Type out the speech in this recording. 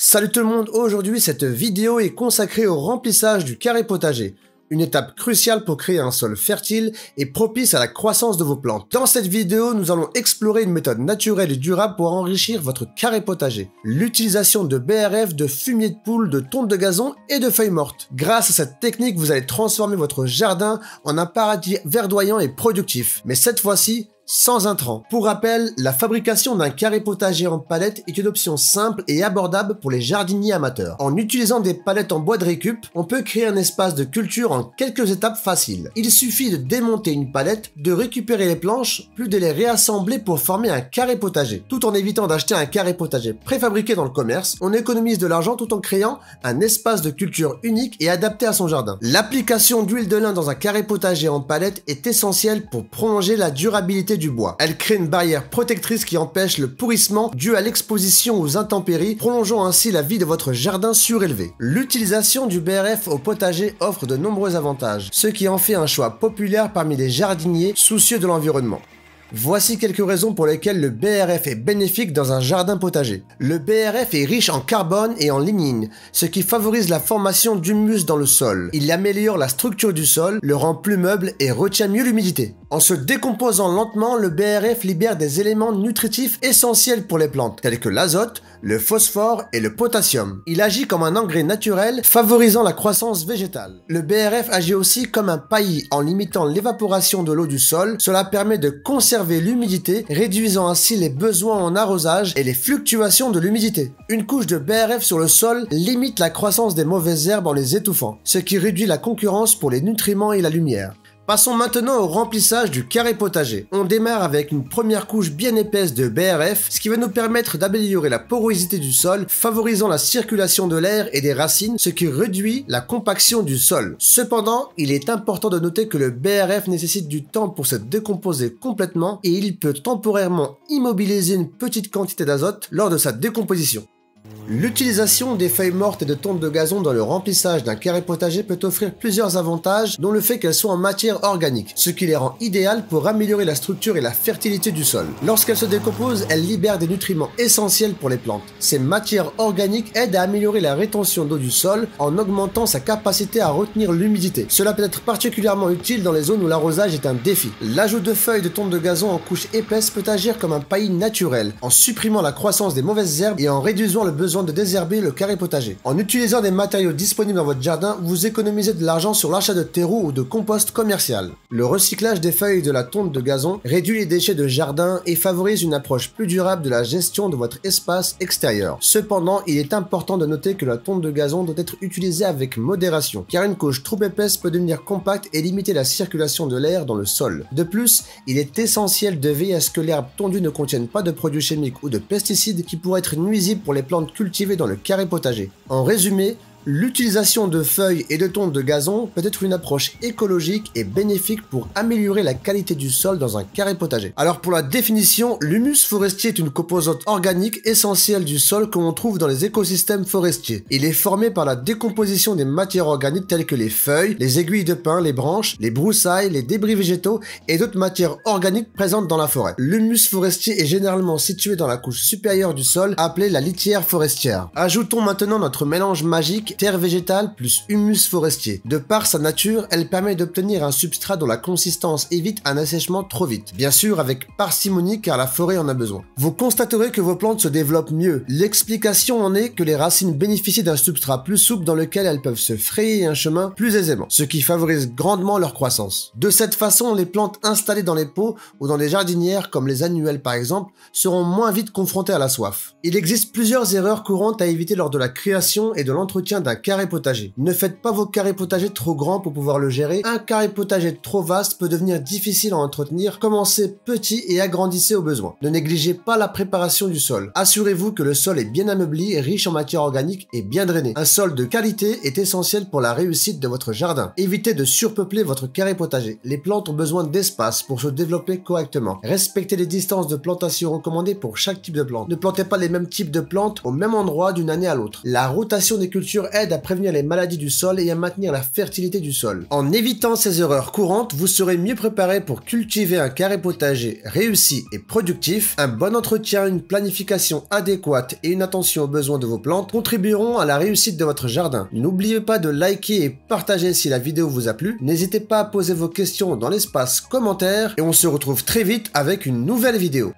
Salut tout le monde, aujourd'hui cette vidéo est consacrée au remplissage du carré potager, une étape cruciale pour créer un sol fertile et propice à la croissance de vos plantes. Dans cette vidéo, nous allons explorer une méthode naturelle et durable pour enrichir votre carré potager. L'utilisation de BRF, de fumier de poule, de tonte de gazon et de feuilles mortes. Grâce à cette technique, vous allez transformer votre jardin en un paradis verdoyant et productif. Mais cette fois-ci, sans intrants. Pour rappel, la fabrication d'un carré potager en palette est une option simple et abordable pour les jardiniers amateurs. En utilisant des palettes en bois de récup, on peut créer un espace de culture en quelques étapes faciles. Il suffit de démonter une palette, de récupérer les planches, puis de les réassembler pour former un carré potager. Tout en évitant d'acheter un carré potager préfabriqué dans le commerce, on économise de l'argent tout en créant un espace de culture unique et adapté à son jardin. L'application d'huile de lin dans un carré potager en palette est essentielle pour prolonger la durabilité du bois. Elle crée une barrière protectrice qui empêche le pourrissement dû à l'exposition aux intempéries, prolongeant ainsi la vie de votre jardin surélevé. L'utilisation du BRF au potager offre de nombreux avantages, ce qui en fait un choix populaire parmi les jardiniers soucieux de l'environnement. Voici quelques raisons pour lesquelles le BRF est bénéfique dans un jardin potager. Le BRF est riche en carbone et en lignine, ce qui favorise la formation d'humus dans le sol. Il améliore la structure du sol, le rend plus meuble et retient mieux l'humidité. En se décomposant lentement, le BRF libère des éléments nutritifs essentiels pour les plantes, tels que l'azote, le phosphore et le potassium. Il agit comme un engrais naturel, favorisant la croissance végétale. Le BRF agit aussi comme un paillis en limitant l'évaporation de l'eau du sol. Cela permet de conserver l'humidité, réduisant ainsi les besoins en arrosage et les fluctuations de l'humidité. Une couche de BRF sur le sol limite la croissance des mauvaises herbes en les étouffant, ce qui réduit la concurrence pour les nutriments et la lumière. Passons maintenant au remplissage du carré potager. On démarre avec une première couche bien épaisse de BRF, ce qui va nous permettre d'améliorer la porosité du sol, favorisant la circulation de l'air et des racines, ce qui réduit la compaction du sol. Cependant, il est important de noter que le BRF nécessite du temps pour se décomposer complètement et il peut temporairement immobiliser une petite quantité d'azote lors de sa décomposition. L'utilisation des feuilles mortes et de tonte de gazon dans le remplissage d'un carré potager peut offrir plusieurs avantages, dont le fait qu'elles soient en matière organique, ce qui les rend idéales pour améliorer la structure et la fertilité du sol. Lorsqu'elles se décomposent, elles libèrent des nutriments essentiels pour les plantes. Ces matières organiques aident à améliorer la rétention d'eau du sol en augmentant sa capacité à retenir l'humidité. Cela peut être particulièrement utile dans les zones où l'arrosage est un défi. L'ajout de feuilles de tonte de gazon en couche épaisse peut agir comme un paillis naturel, en supprimant la croissance des mauvaises herbes et en réduisant le besoin de désherber le carré potager. En utilisant des matériaux disponibles dans votre jardin, vous économisez de l'argent sur l'achat de terreau ou de compost commercial. Le recyclage des feuilles de la tonte de gazon réduit les déchets de jardin et favorise une approche plus durable de la gestion de votre espace extérieur. Cependant, il est important de noter que la tonte de gazon doit être utilisée avec modération, car une couche trop épaisse peut devenir compacte et limiter la circulation de l'air dans le sol. De plus, il est essentiel de veiller à ce que l'herbe tondue ne contienne pas de produits chimiques ou de pesticides qui pourraient être nuisibles pour les plantes cultivées dans le carré potager. En résumé, l'utilisation de feuilles et de tonte de gazon peut être une approche écologique et bénéfique pour améliorer la qualité du sol dans un carré potager. Alors pour la définition, l'humus forestier est une composante organique essentielle du sol que l'on trouve dans les écosystèmes forestiers. Il est formé par la décomposition des matières organiques telles que les feuilles, les aiguilles de pin, les branches, les broussailles, les débris végétaux et d'autres matières organiques présentes dans la forêt. L'humus forestier est généralement situé dans la couche supérieure du sol, appelée la litière forestière. Ajoutons maintenant notre mélange magique terre végétale plus humus forestier. De par sa nature, elle permet d'obtenir un substrat dont la consistance évite un assèchement trop vite. Bien sûr avec parcimonie car la forêt en a besoin. Vous constaterez que vos plantes se développent mieux. L'explication en est que les racines bénéficient d'un substrat plus souple dans lequel elles peuvent se frayer un chemin plus aisément, ce qui favorise grandement leur croissance. De cette façon, les plantes installées dans les pots ou dans des jardinières comme les annuelles par exemple, seront moins vite confrontées à la soif. Il existe plusieurs erreurs courantes à éviter lors de la création et de l'entretien d'un carré potager. Ne faites pas vos carrés potagers trop grands pour pouvoir le gérer. Un carré potager trop vaste peut devenir difficile à entretenir. Commencez petit et agrandissez au besoin. Ne négligez pas la préparation du sol. Assurez-vous que le sol est bien ameubli, riche en matière organique et bien drainé. Un sol de qualité est essentiel pour la réussite de votre jardin. Évitez de surpeupler votre carré potager. Les plantes ont besoin d'espace pour se développer correctement. Respectez les distances de plantation recommandées pour chaque type de plante. Ne plantez pas les mêmes types de plantes au même endroit d'une année à l'autre. La rotation des cultures aide à prévenir les maladies du sol et à maintenir la fertilité du sol. En évitant ces erreurs courantes, vous serez mieux préparé pour cultiver un carré potager réussi et productif. Un bon entretien, une planification adéquate et une attention aux besoins de vos plantes contribueront à la réussite de votre jardin. N'oubliez pas de liker et partager si la vidéo vous a plu. N'hésitez pas à poser vos questions dans l'espace commentaire et on se retrouve très vite avec une nouvelle vidéo.